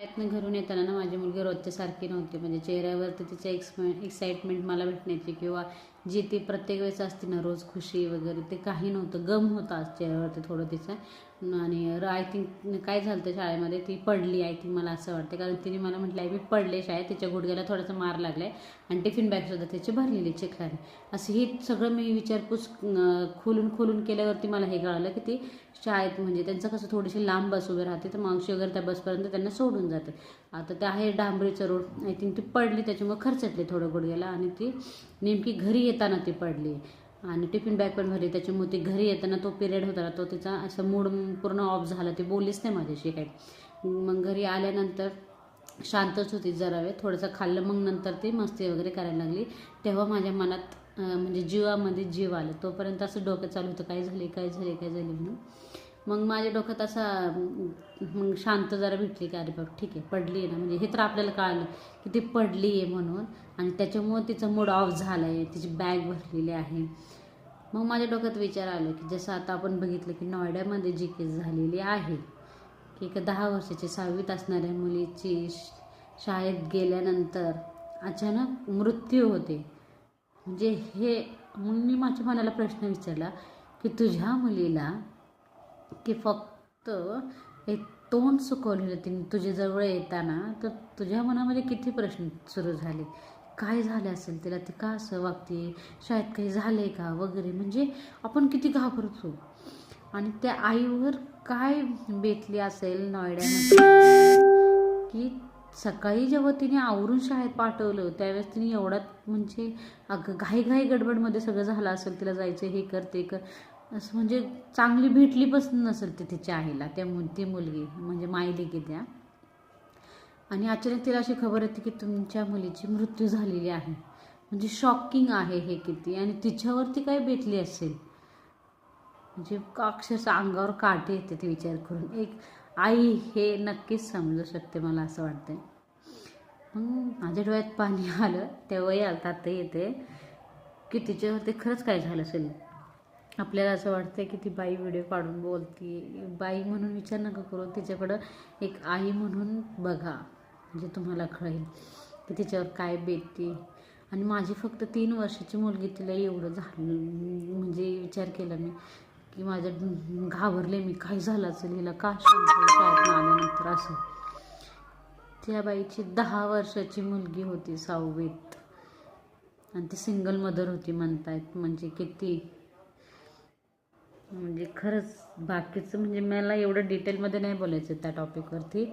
शाळेतनं घरून येताना ना माझी मुलगी रोजच्या सारखी नव्हती. म्हणजे चेहऱ्यावरती तिच्या एक्साइटमेंट मला भेटण्याची किंवा जी ती प्रत्येक वेळेस असते ना रोज खुशी वगैरे ते काही नव्हतं. गम होता आज चेहऱ्यावरती थोडं तिचं. आणि आय थिंक काय झालं होतं शाळेमध्ये, ती पडली आय थिंक, मला असं वाटतं. कारण तिने मला म्हटलं आहे मी पडले शाळेत, तिच्या गुडघ्याला थोडासा मार लागला आहे आणि टिफिन बॅगसुद्धा त्याची भरलेली चिखलाने. असं ही सगळं मी विचारपूस खोलून केल्यावरती मला हे कळालं की ती शाळेत म्हणजे त्यांचं कसं थोडीशी लांब बस उभी राहते, तर मावशी वगैरे त्या बसपर्यंत त्यांना सोडून जाते. आता ते आहे डांबरीचं रोड, आय थिंक ती पडली त्याच्यामुळे खरचटली थोडं गुडघ्याला आणि ती नेमकी घरी येताना ती पडली. आणि टिफिन बॅग पण भरली, त्याच्यामुळे ती घरी येताना तो पिरियड होता ना तो तिचा असं मूड पूर्ण ऑफ झाला. ती बोललीच नाही माझ्याशी काही. मग घरी आल्यानंतर शांतच होती जरा वेळ, थोडंसं खाल्लं, मग नंतर ती मस्ती वगैरे करायला लागली. तेव्हा माझ्या मनात म्हणजे जीवामध्ये जीव आलं. तोपर्यंत असं डोकं चालू होतं काय झाले म्हणून. मग माझ्या डोक्यात असा मग शांत जरा भेटली की अरे बाबा ठीक आहे पडली आहे ना, म्हणजे हे तर आपल्याला कळालं की ती पडली आहे म्हणून आणि त्याच्यामुळं तिचा मूड ऑफ झाला आहे, तिची बॅग भरलेली आहे. मग माझ्या डोक्यात विचार आला की जसं आता आपण बघितलं की नॉयड्यामध्ये जी केस झालेली आहे की एका 10 वर्षाची 6वीत असणाऱ्या मुलीची शाळेत गेल्यानंतर अचानक मृत्यू होते. म्हणजे हे, मग मी माझ्या मनाला प्रश्न विचारला की तुझ्या मुलीला की फक्त एक तोंड सुकवलेलं तिने तुझ्याजवळ येताना, तर तुझ्या मनामध्ये किती प्रश्न सुरू झाले. काय झालं असेल तिला, ती का असं वागते, शाळेत काही झालं आहे का वगैरे. म्हणजे आपण किती घाबरतो आणि त्या आईवर काय बेतली असेल नॉयड्यामध्ये की सकाळी जेव्हा तिने आवरून शाळेत पाठवलं त्यावेळेस तिने एवढा म्हणजे अगं घाई गडबडमध्ये सगळं झालं असेल, तिला जायचं हे कर ते कर असं, म्हणजे चांगली भेटली पण नसेल ती तिच्या आईला, ती मुलगी म्हणजे मायलेकी त्या. आणि अचानक तिला अशी खबर येते की तुमच्या मुलीची मृत्यू झालेली आहे. म्हणजे शॉकिंग आहे हे किती, आणि तिच्यावरती काय बेतली असेल. म्हणजे अक्षरशः अंगावर काटे येते ते विचार करून. एक आई हे नक्कीच समजू शकते मला असं वाटतंय. मग माझ्या डोळ्यात पाणी आलं तेव्हाही आलं, आता येते की तिच्यावरती खरंच काय झालं असेल. आपल्याला असं वाटतं की ती बाई व्हिडिओ काढून बोलती, बाई म्हणून विचार नका करू, तिच्याकडं एक आई म्हणून बघा, म्हणजे तुम्हाला कळेल की तिच्यावर काय बेतती. आणि माझी फक्त 3 वर्षाची मुलगी, तिला एवढं झालं म्हणजे विचार केला मी की माझ्या घाबरले मी, काय झालं असेल हिला, का शाळेत आल्यानंतर असं. त्या बाईची 10 वर्षाची मुलगी होती 6वीत आणि ती सिंगल मदर होती म्हणतायत. म्हणजे किती, म्हणजे खरंच बाकीचं म्हणजे मला एवढं डिटेलमध्ये नाही बोलायचं त्या टॉपिकवरती.